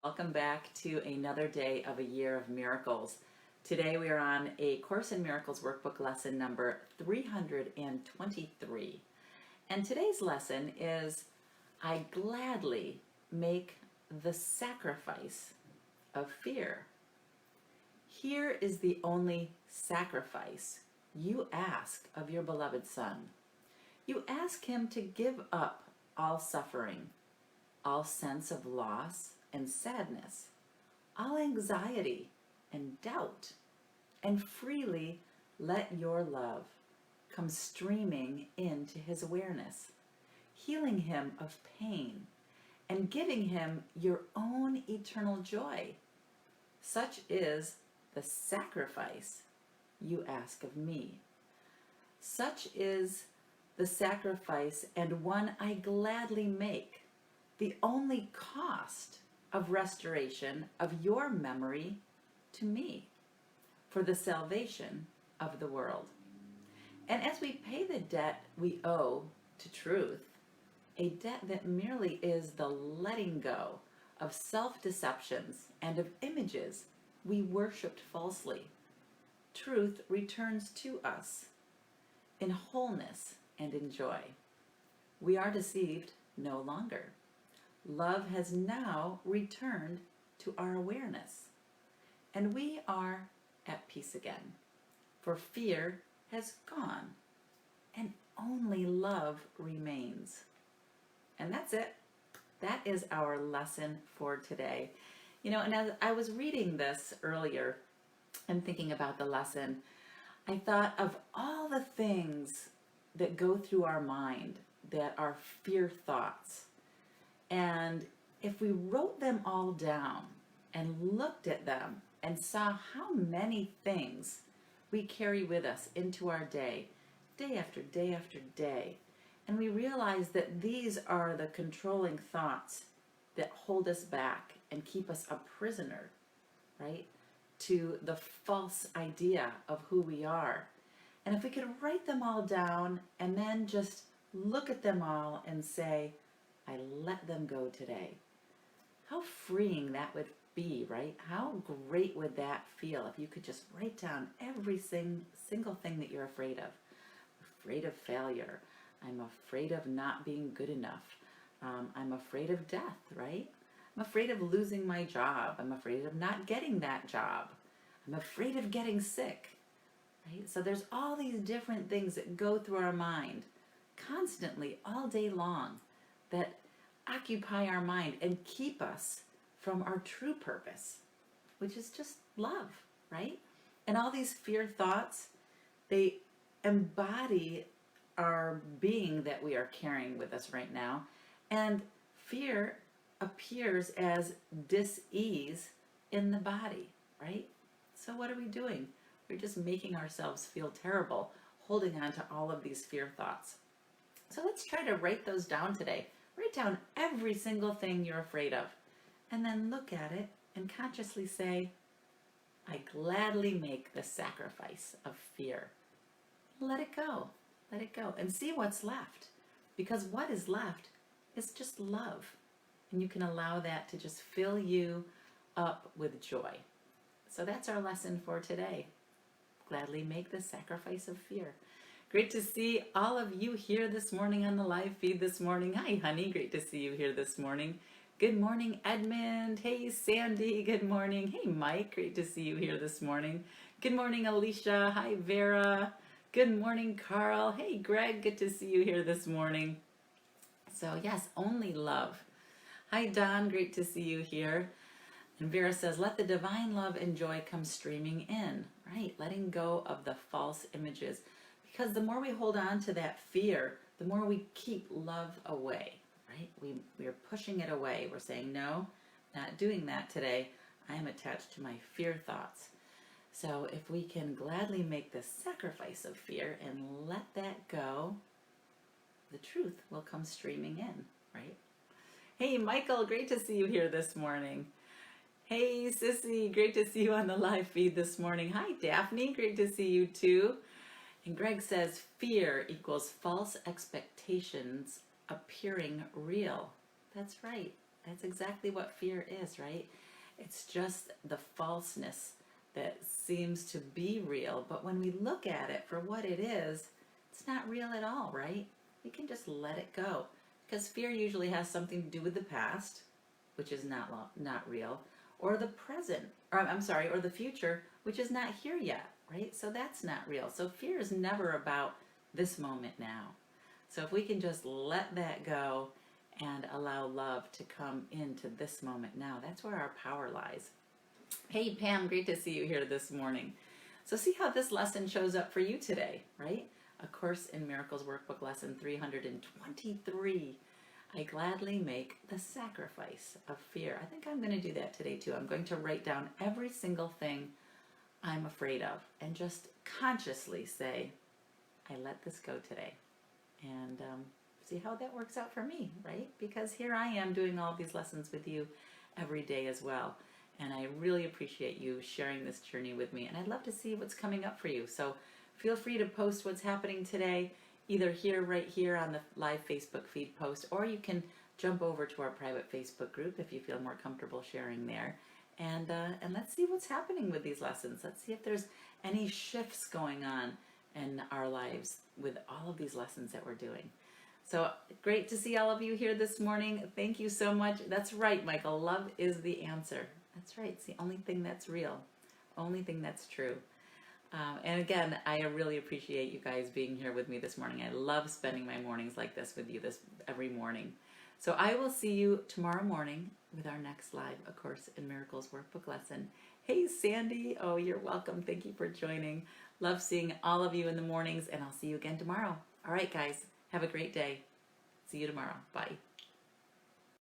Welcome back to another day of a year of miracles. Today we are on a Course in Miracles workbook lesson number 323. And today's lesson is I gladly make the sacrifice of fear. Here is the only sacrifice you ask of your beloved Son. You ask him to give up all suffering, all sense of loss and sadness, all anxiety and doubt, and freely let your love come streaming into his awareness, healing him of pain and giving him your own eternal joy. Such is the sacrifice you ask of me. Such is the sacrifice, and one I gladly make, the only cost of restoration of your memory to me for the salvation of the world. And as we pay the debt we owe to truth, a debt that merely is the letting go of self-deceptions and of images we worshipped falsely, truth returns to us in wholeness and in joy. We are deceived no longer. Love has now returned to our awareness, and we are at peace again, for fear has gone, and only love remains. And that's it. That is our lesson for today. And as I was reading this earlier and thinking about the lesson, I thought of all the things that go through our mind that are fear thoughts. And if we wrote them all down and looked at them and saw how many things we carry with us into our day, day after day after day, and we realize that these are the controlling thoughts that hold us back and keep us a prisoner, right, to the false idea of who we are. And if we could write them all down and then just look at them all and say, I let them go today. How freeing that would be, right? How great would that feel if you could just write down every single thing that you're afraid of. Afraid of failure. I'm afraid of not being good enough. I'm afraid of death, right? I'm afraid of losing my job. I'm afraid of not getting that job. I'm afraid of getting sick, right? So there's all these different things that go through our mind constantly all day long that occupy our mind and keep us from our true purpose, which is just love, right? And all these fear thoughts, they embody our being that we are carrying with us right now. And fear appears as dis-ease in the body, right? So what are we doing? We're just making ourselves feel terrible, holding on to all of these fear thoughts. So let's try to write those down today. Write down every single thing you're afraid of, and then look at it and consciously say, I gladly make the sacrifice of fear. Let it go. Let it go and see what's left, because what is left is just love, and you can allow that to just fill you up with joy. So that's our lesson for today. Gladly make the sacrifice of fear. Great to see all of you here this morning on the live feed this morning. Hi, honey. Great to see you here this morning. Good morning, Edmund. Hey, Sandy. Good morning. Hey, Mike. Great to see you here this morning. Good morning, Alicia. Hi, Vera. Good morning, Carl. Hey, Greg. Good to see you here this morning. So, yes, only love. Hi, Don. Great to see you here. And Vera says, let the divine love and joy come streaming in, right? Letting go of the false images. Because the more we hold on to that fear, the more we keep love away, right? We're pushing it away. We're saying, no, not doing that today. I am attached to my fear thoughts. So if we can gladly make the sacrifice of fear and let that go, the truth will come streaming in, right? Hey, Michael, great to see you here this morning. Hey, Sissy, great to see you on the live feed this morning. Hi, Daphne, great to see you too. And Greg says, fear equals false expectations appearing real. That's right. That's exactly what fear is, right? It's just the falseness that seems to be real, but when we look at it for what it is, it's not real at all, right? We can just let it go. Because fear usually has something to do with the past, which is not real, or the present, or I'm sorry, or the future, which is not here yet, right? So that's not real. So fear is never about this moment now. So if we can just let that go and allow love to come into this moment now, that's where our power lies. Hey Pam, great to see you here this morning. So see how this lesson shows up for you today, right? A Course in Miracles workbook lesson 323. I gladly make the sacrifice of fear. I think I'm going to do that today too. I'm going to write down every single thing I'm afraid of and just consciously say, I let this go today. And see how that works out for me, right? Because here I am doing all these lessons with you every day as well. And I really appreciate you sharing this journey with me. And I'd love to see what's coming up for you. So feel free to post what's happening today, either here, right here on the live Facebook feed post, or you can jump over to our private Facebook group if you feel more comfortable sharing there. And let's see what's happening with these lessons. Let's see if there's any shifts going on in our lives with all of these lessons that we're doing. So great to see all of you here this morning. Thank you so much. That's right, Michael. Love is the answer. That's right. It's the only thing that's real, only thing that's true. And again, I really appreciate you guys being here with me this morning. I love spending my mornings like this with you every morning. So I will see you tomorrow morning with our next live A Course in Miracles workbook lesson. Hey, Sandy. Oh, you're welcome. Thank you for joining. Love seeing all of you in the mornings, and I'll see you again tomorrow. All right, guys. Have a great day. See you tomorrow. Bye.